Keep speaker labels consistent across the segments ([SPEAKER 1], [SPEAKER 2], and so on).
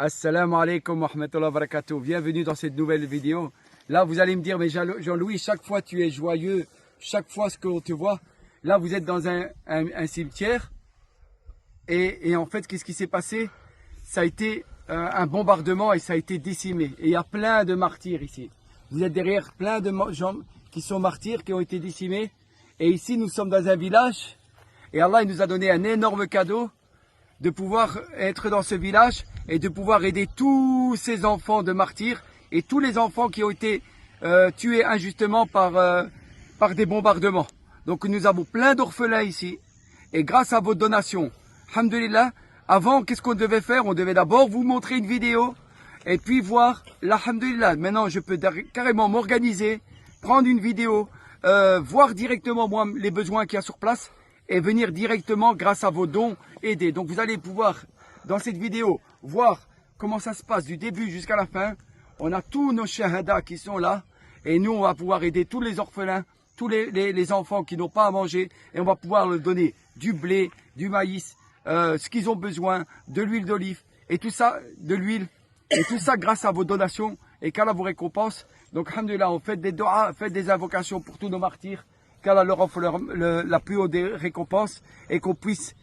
[SPEAKER 1] Assalamu alaikum wa rahmatullahi wa barakatuh. Bienvenue dans cette nouvelle vidéo. Là, vous allez me dire, mais Jean-Louis, chaque fois tu es joyeux, chaque fois ce qu'on te voit. Là, vous êtes dans un cimetière. Et en fait, qu'est-ce qui s'est passé? Ça a été un bombardement et ça a été décimé. Et il y a plein de martyrs ici. Vous êtes derrière plein de gens qui sont martyrs, qui ont été décimés. Et ici, nous sommes dans un village. Et Allah, il nous a donné un énorme cadeau de pouvoir être dans ce village et de pouvoir aider tous ces enfants de martyrs et tous les enfants qui ont été tués injustement par des bombardements. Donc nous avons plein d'orphelins ici et grâce à vos donations, alhamdoulilah, avant qu'est-ce qu'on devait faire? On devait d'abord vous montrer une vidéo et puis voir, alhamdoulilah, maintenant je peux carrément m'organiser, prendre une vidéo, voir directement moi les besoins qu'il y a sur place et venir directement grâce à vos dons aider. Donc vous allez pouvoir dans cette vidéo voir comment ça se passe du début jusqu'à la fin. On a tous nos shahadas qui sont là et nous on va pouvoir aider tous les orphelins, tous les enfants qui n'ont pas à manger et on va pouvoir leur donner du blé, du maïs, ce qu'ils ont besoin, de l'huile d'olive et tout ça, de l'huile et tout ça grâce à vos donations et qu'Allah vous récompense. Donc alhamdoulilah, on fait des doigts, faites des invocations pour tous nos martyrs, qu'Allah leur offre la plus haute des récompenses et qu'on puisse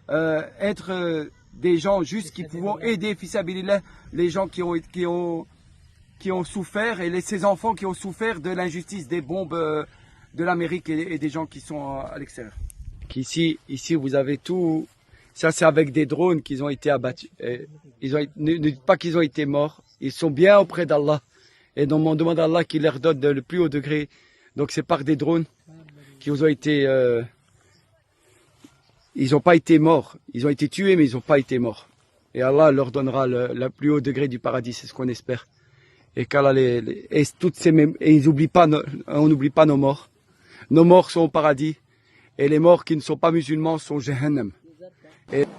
[SPEAKER 1] être des gens justes qui pourront aider fisabilillah les gens qui ont souffert et ces enfants qui ont souffert de l'injustice des bombes de l'Amérique et des gens qui sont à l'extérieur. Ici vous avez tout, ça c'est avec des drones qu'ils ont été abattus. Ne dites pas qu'ils ont été morts, ils sont bien auprès d'Allah et donc on demande à Allah qu'il leur donne le plus haut degré. Donc c'est par des drones qui ont été... ils n'ont pas été morts, ils ont été tués mais ils n'ont pas été morts. Et Allah leur donnera le plus haut degré du paradis, c'est ce qu'on espère. Et qu'Allah ils oublient pas, on n'oublie pas nos morts. Nos morts sont au paradis et les morts qui ne sont pas musulmans sont au Jahannam.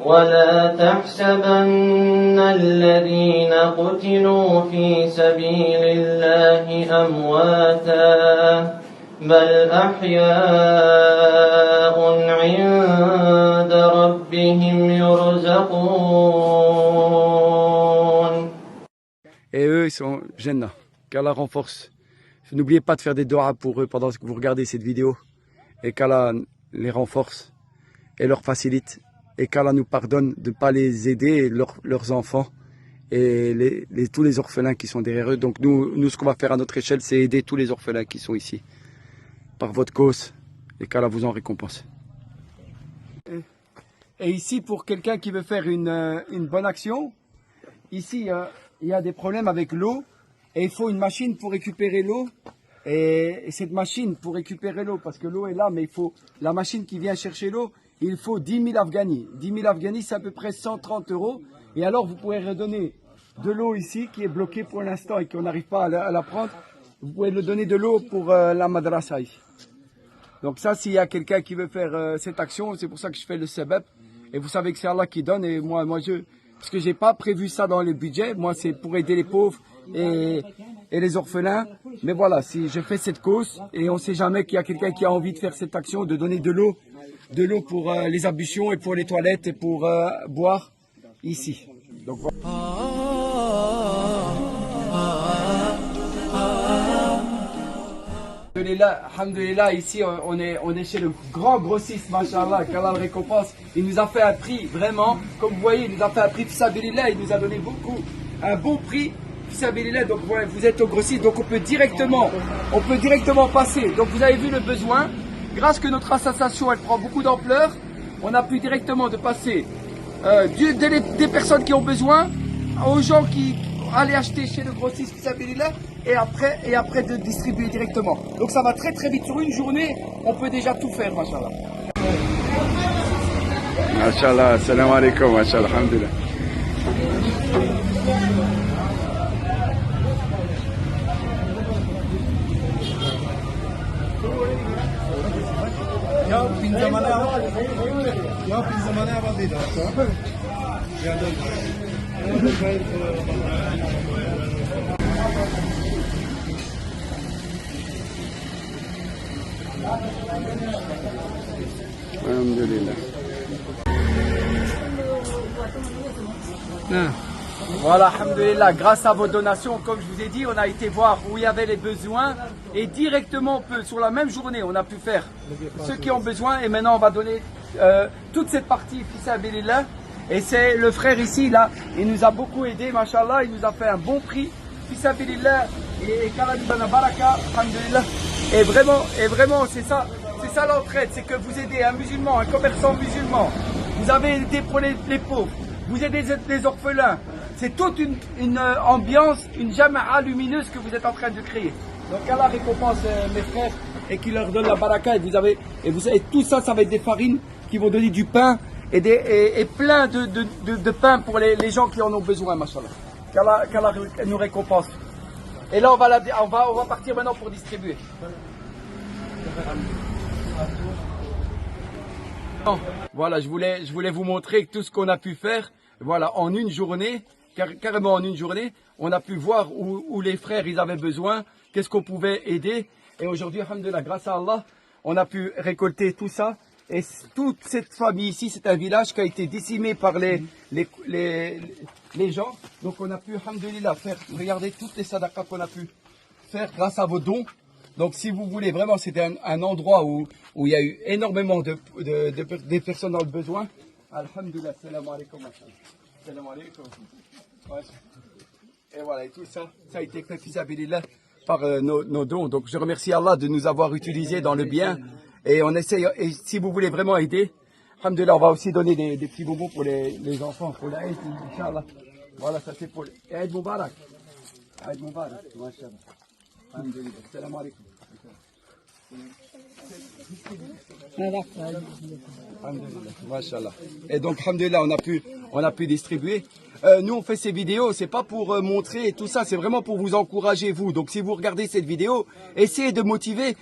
[SPEAKER 2] ولا تحسبن الذين قتلوا في سبيل الله أمواتا بل أحياء عند ربهم يرزقون.
[SPEAKER 1] Et eux, ils sont Jannah. Qu'Allah renforce. N'oubliez pas de faire des doigts pour eux pendant que vous regardez cette vidéo. Et qu'Allah les renforce et leur facilite. Et qu'Allah nous pardonne de ne pas les aider, leurs enfants. Et tous les orphelins qui sont derrière eux. Donc nous, ce qu'on va faire à notre échelle, c'est aider tous les orphelins qui sont ici. Par votre cause. Et qu'Allah vous en récompense. Et ici, pour quelqu'un qui veut faire une bonne action, ici, il y a des problèmes avec l'eau. Et il faut une machine pour récupérer l'eau. Et cette machine pour récupérer l'eau, parce que l'eau est là, mais il faut la machine qui vient chercher l'eau, il faut 10 000 Afghani. 10 000 Afghani, c'est à peu près 130 €. Et alors, vous pouvez redonner de l'eau ici, qui est bloquée pour l'instant et qu'on n'arrive pas à la prendre. Vous pouvez le donner de l'eau pour la madrasa ici. Donc ça, s'il y a quelqu'un qui veut faire cette action, c'est pour ça que je fais le sabab. Et vous savez que c'est Allah qui donne. Et moi, parce que j'ai pas prévu ça dans le budget. Moi, c'est pour aider les pauvres et les orphelins. Mais voilà, si je fais cette cause et on sait jamais qu'il y a quelqu'un qui a envie de faire cette action, de donner de l'eau pour les ablutions et pour les toilettes et pour boire ici. Donc voilà. Alhamdulillah, ici on est chez le grand grossiste, machallah, qu'Allah le récompense. Il nous a fait un prix, vraiment, comme vous voyez, il nous a fait un prix fisabilillah, il nous a donné un bon prix fisabilillah. Donc voilà, vous êtes au grossiste, donc on peut directement passer. Donc vous avez vu le besoin, grâce que notre association elle prend beaucoup d'ampleur, on a pu directement de passer des personnes qui ont besoin aux gens qui aller acheter chez le grossiste fisabilillah et après de distribuer directement. Donc ça va très très vite. Sur une journée, on peut déjà tout faire, machallah. Machallah, salam alaikum, machallah, alhamdulillah. Alhamdulillah. Nah. Voilà, alhamdoulilah, grâce à vos donations, comme je vous ai dit, on a été voir où il y avait les besoins et directement, on peut, sur la même journée, on a pu faire ceux qui ont besoin et maintenant on va donner toute cette partie fils sabilillah. Et c'est le frère ici, là, il nous a beaucoup aidé, machallah, il nous a fait un bon prix, fils sabilillah et Karadibana Baraka, alhamdoulilah. Et vraiment, c'est ça l'entraide, c'est que vous aidez un musulman, un commerçant musulman, vous avez aidé pour les pauvres, vous aidez les orphelins. C'est toute une ambiance, une jama'a lumineuse que vous êtes en train de créer. Donc Allah récompense mes frères et qui leur donne la baraka. Et tout ça, ça va être des farines qui vont donner du pain et plein de pain pour les gens qui en ont besoin, machallah. Qu'Allah nous récompense. Et là, on va partir maintenant pour distribuer. Voilà, je voulais vous montrer tout ce qu'on a pu faire. Voilà, en une journée, carrément en une journée, on a pu voir où les frères ils avaient besoin, qu'est-ce qu'on pouvait aider. Et aujourd'hui, alhamdoulilah, grâce à Allah, on a pu récolter tout ça. Et toute cette famille ici, c'est un village qui a été décimé par les gens. Donc on a pu, alhamdoulilah, faire, regardez toutes les sadaqas qu'on a pu faire grâce à vos dons. Donc si vous voulez, vraiment, c'était un endroit où il y a eu énormément de personnes dans le besoin. Alhamdoulilah, salam alaikum. Salam alaikum. Et voilà, et tout ça, ça a été fait fisabilillah par nos dons. Donc je remercie Allah de nous avoir utilisés dans le bien. Et on essaye, et si vous voulez vraiment aider, alhamdoulilah, on va aussi donner des petits bonbons pour les enfants, pour l'Aïd, Inch'Allah. Voilà, ça c'est pour l'Aïd Moubarak. Aïd Moubarak, Masha'Allah. Alhamdoulilah, salam alaikum. Masha'Allah. Et donc, alhamdoulilah, on a pu distribuer. Nous, on fait ces vidéos, c'est pas pour montrer tout ça, c'est vraiment pour vous encourager, vous. Donc, si vous regardez cette vidéo, essayez de motiver,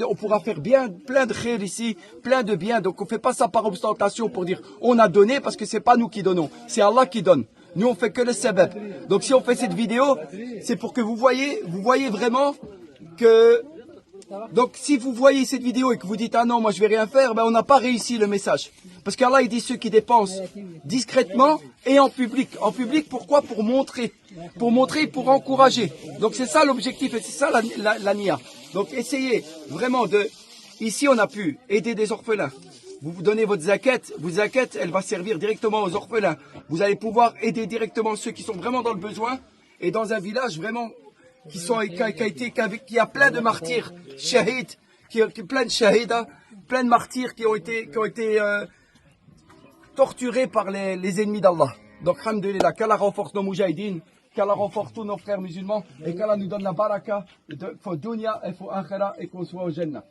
[SPEAKER 1] on pourra faire plein de khayr ici, plein de bien. Donc, on fait pas ça par ostentation pour dire, on a donné, parce que c'est pas nous qui donnons, c'est Allah qui donne. Nous, on fait que le sabab. Donc, si on fait cette vidéo, c'est pour que vous voyez vraiment que... Donc, si vous voyez cette vidéo et que vous dites, ah non, moi je vais rien faire, ben on n'a pas réussi le message. Parce qu'Allah, il dit ceux qui dépensent discrètement et en public. En public, pourquoi? Pour montrer, pour encourager. Donc, c'est ça l'objectif et c'est ça la niya. Donc, essayez vraiment ici, on a pu aider des orphelins. Vous donnez votre zakat, elle va servir directement aux orphelins. Vous allez pouvoir aider directement ceux qui sont vraiment dans le besoin et dans un village vraiment qui a plein de martyrs, shahid, plein de shahidas, plein de martyrs qui ont été torturés par les ennemis d'Allah. Donc, alhamdoulilah, qu'Allah renforce nos moujahidines, qu'Allah renforce tous nos frères musulmans et qu'Allah nous donne la baraka, pour dunya et pour akhira et qu'on soit au Jannah.